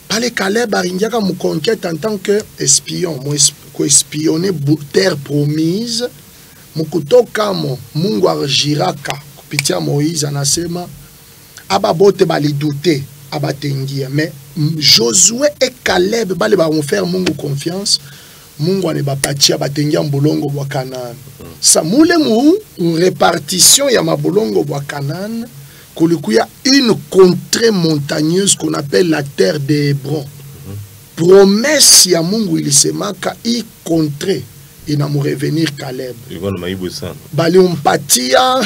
par les Caleb, il y a une conquête en tant qu'espion. Moi, espionner terre promise. Mukutoka mo Mungu Jiraka, kupitia Moïse anasema, ababote bali douter, abatengia. Mais Josué et Caleb, bali ba vont faire Mungu confiance. Mungu anebapatia batengia mbulongo bwa Canaan. Sa mule mu répartition ya mabulongo bwa Canaan. Kulikuya une contrée montagneuse qu'on appelle la terre des Hébrons. Promesse ya Mungu ilisemaka i contrée ina mu revenir Caleb. Bali umpatia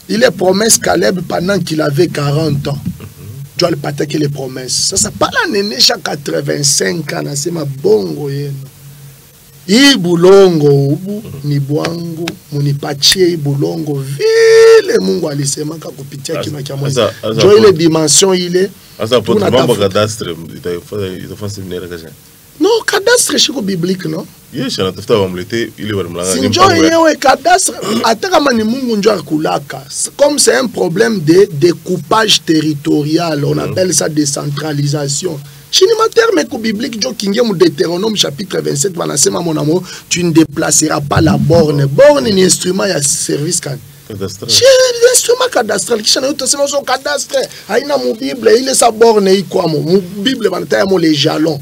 il est promesse Caleb pendant qu'il avait 40 ans. Tu dois le pataquer les promesses. Ça pas la néné chaque 85 ans c'est ma bongo yeno. Ibulongo ubu ni bwangu munipatie ibulongo vile Mungu alisemaka kupitia kima kia Moïse. Jo ile dimension ile. Asa pour mambo cadastre il faut séminaire kaja. Non, cadastre chiko biblique non? Yes, na tafuta wamlete ile wamlanga. Sinjo yewe cadastre ataka mani Mungu njo akulaka. Comme c'est un problème de découpage territorial, on appelle ça décentralisation. Chinima terme biblique, jo kinge mu Deutéronome chapitre 27, banasema mon amour, tu ne déplaceras pas la borne. Borne ni instrument ya service kan. Cadastral. Instrument cadastral. Kishana yoto sema so cadastre. Haina mu Bible, ile sa borne iko mo. Mu Bible banataya mo les jalons.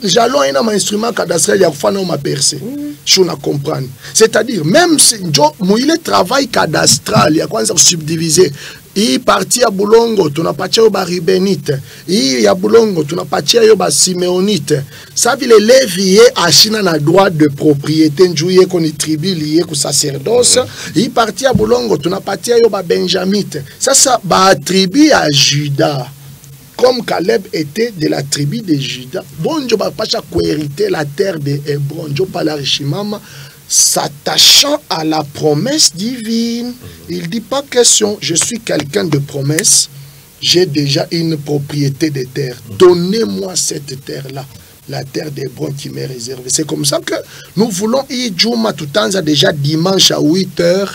Jalons ina ma instrument cadastral ya kufana ma percer. Je na comprendre. C'est-à-dire même si jo mu ile travail cadastral ya kwanza subdiviser. I parti ya bulongo tunapatia yo ba Rubenite, i ya bulongo tunapatia yo ba Simeonite. Ça vile Lévi ye ashina na droit de propriété njuye koni tribu lié ku sacerdoce. I parti ya bulongo tunapatia yo ba Benjamite. Ça ba tribu à Juda. Comme Caleb était de la tribu de Juda. Bon Dieu ba pacha ko hériter la terre de Hébron. Dieu pa la richimama. S'attachant à la promesse divine, il dit pas question, je suis quelqu'un de promesse, j'ai déjà une propriété de terre. Donnez-moi cette terre-là, la terre d'Hébron qui m'est réservée. C'est comme ça que nous voulons y Juma tout temps déjà dimanche à 8h.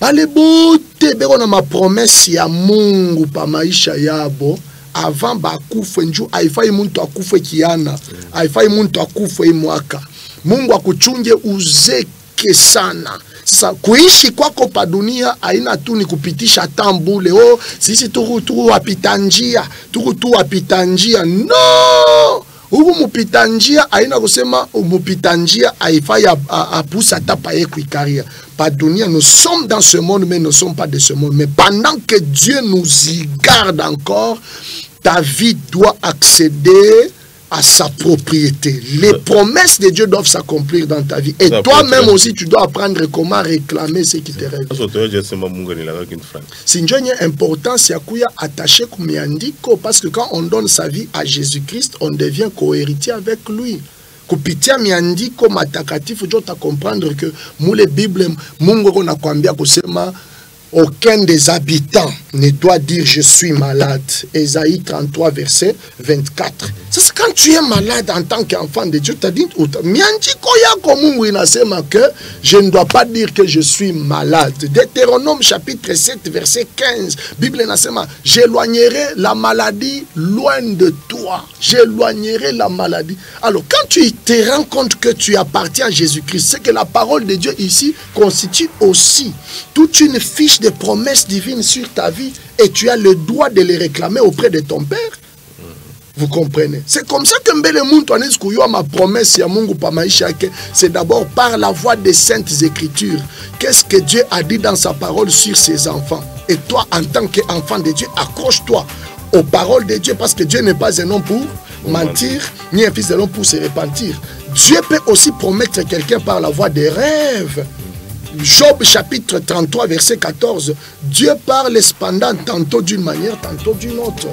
Allez boute, on a ma promesse ya Mungu pa maisha yabo. Avant bakufe nju haifai muntu akufe kiana, haifai muntu akufe imwaka. Mungu akuchunge uzeke sana. Sasa kuishi kwako pa dunia haina tu ni kupitisha tambule. Oh, sisi tuku wapita njia. No! Ubu mupita njia haina kusema mupita njia haifai apusa tapa ye kuikaria. Pa dunia, nous sommes dans ce monde mais nous ne sommes pas de ce monde. Mais pendant que Dieu nous y garde encore, ta vie doit accéder à sa propriété. Les promesses de Dieu doivent s'accomplir dans ta vie. Et toi-même aussi, tu dois apprendre comment réclamer ce qui te revient. C'est une importance attaché parce que quand on donne sa vie à Jésus-Christ, on devient co-héritier avec lui. Kupitia miandiko matakatifu jota comprendre que mule Bible Mungu kona kwambia kusema aucun des habitants ne doit dire je suis malade. Ésaïe 33 verset 24. C'est quand tu es malade en tant qu'enfant de Dieu, tu as dit miandiko yako Mungu inasema que je ne dois pas dire que je suis malade. Deutéronome chapitre 7 verset 15. Bible inasema j'éloignerai la maladie loin de toi. J'éloignerai la maladie. Alors quand tu te rends compte que tu appartiens à Jésus-Christ, c'est que la parole de Dieu ici constitue aussi toute une fiche de promesses divines sur ta vie et tu as le droit de les réclamer auprès de ton Père. Vous comprenez? C'est comme ça que mbele muntu aneskuyo ma promesse ya Mungu pa maisha yake, c'est d'abord par la voie des saintes écritures. Qu'est-ce que Dieu a dit dans sa parole sur ses enfants? Et toi, en tant qu'enfant de Dieu, accroche-toi aux paroles de Dieu parce que Dieu n'est pas un homme pour mentir, ni un fils de l'homme pour se repentir. Dieu peut aussi promettre quelqu'un par la voie des rêves. Job chapitre 33 verset 14. Dieu parle cependant tantôt d'une manière, tantôt d'une autre.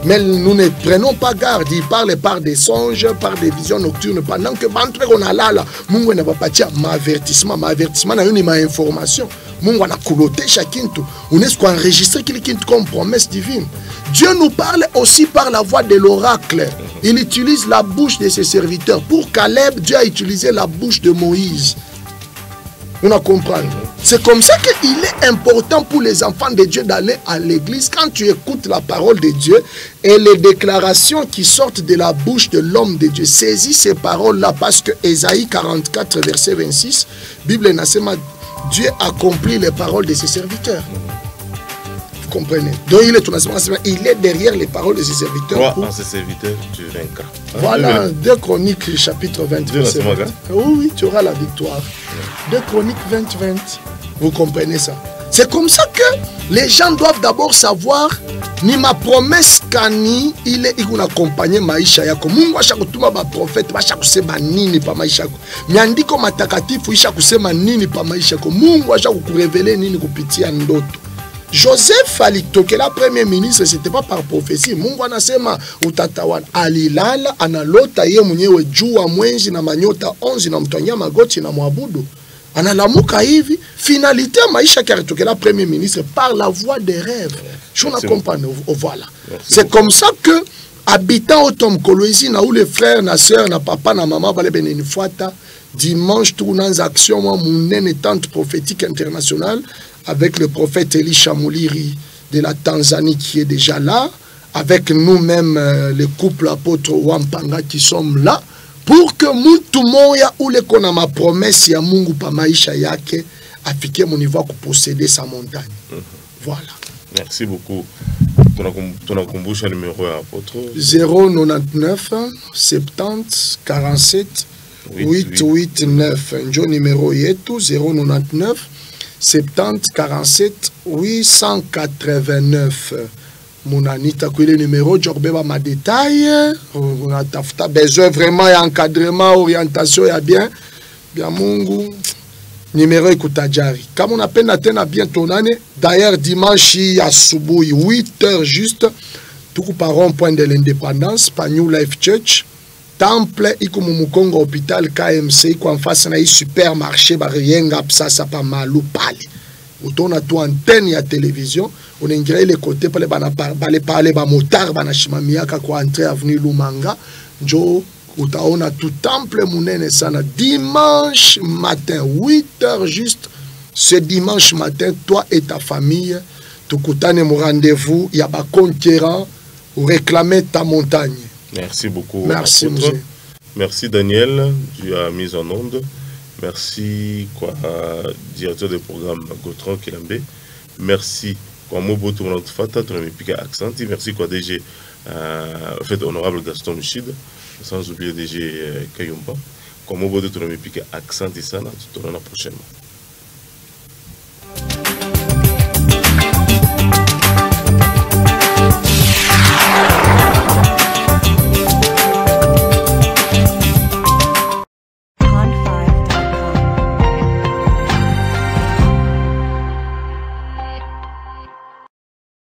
Mais nous ne prenons pas garde. Il parle par des songes, par des visions nocturnes. Pendant que on a là, Mungu n'a pas parti à m'avertissement. M'avertissement n'a une information. Mungu a couloté chacun tout. On est enregistré quelqu'un comme promesse divine. Dieu nous parle aussi par la voix de l'oracle. Il utilise la bouche de ses serviteurs. Pour Caleb, Dieu a utilisé la bouche de Moïse. On a compris. C'est comme ça qu'il est important pour les enfants de Dieu d'aller à l'église. Quand tu écoutes la parole de Dieu et les déclarations qui sortent de la bouche de l'homme de Dieu, saisis ces paroles-là parce que Ésaïe 44, verset 26, Bible Nassema, Dieu accomplit les paroles de ses serviteurs. Vous comprenez? Donc il est derrière les paroles de ses serviteurs. Toi, en ses serviteurs, tu vaincras. Voilà, 2 Chroniques, chapitre 20. Oui, tu auras la victoire. 2 Chroniques 20. Vous comprenez ça? C'est comme ça que les gens doivent d'abord savoir ni ma promesse kani il est accompagné maisha yako. Mungu asha kutuma ba prophète basha kusema nini pa maisha yako. Miandiko matakatifu isha kusema nini pa maisha yako. Mungu asha kukurevele nini kupitia ndoto. Joseph alitokela premier ministre, c'était pas par prophétie. Mungu anasema utatawana. Alilala analota ye mwenyewe jua mwenzi na manyota 11 na mtwanya magoti na mwabudu. Analamuka hivi, finalité maisha qui alitokela premier ministre par la voie des rêves. Je ne comprends pas. Voilà. C'est comme ça que habitant au Tom Kolwezi na où les frères, na sœur, na papa, na maman bale beneni fuata dimanche tournant action moi mon tente prophétique internationale avec le prophète Eli Chamuliri de la Tanzanie qui est déjà là, avec nous-mêmes, le couple apôtre Wampanga qui sommes là, pour que tout moya ou le kona ma promesse ya Mungu pa maisha yake afike mon niveau pour posséder sa montagne. Voilà. Merci beaucoup. Ton akumbusha numéro ya apôtre 099 70 47 889. Njo numéro yetu 099 70 47 889. Mounanita kuile numéro Djorbeba ma détail. On a tafuta besoin vraiment d'encadrement, orientation ya bien. Bien Mungu. Numéro ikutajari. Comme on appelle Natena bien ton année. D'ailleurs dimanche à Subuhi 8h juste. Tout par rond-point de l'indépendance. Par New Life Church. Temple iko Mumukongo hôpital KMC iko en face na supermarché ba rienga psasa pa malu pale. Utona tu antenne ya télévision, on ingirait les côtés pale bana parler ba motard bana shimamiaka kwa entrée avenue Lumanga. Njo utaona tout temple munene sana dimanche matin 8h juste. Ce dimanche matin toi et ta famille tukutane mu rendez-vous ya ba conquérant ou réclamer ta montagne. Merci beaucoup. Merci, monsieur. Merci Daniel, tu as mis en onde. Merci quoi, directeur du programme Gautran Kilambe. Merci quoi, Mobo Tournant Fata, tu m'as piqué accent. Merci quoi, DG, en fait, honorable Gaston Michid, sans oublier DG Kayumba. Comme Mobo, tu m'as piqué accent et ça, tu te prochainement.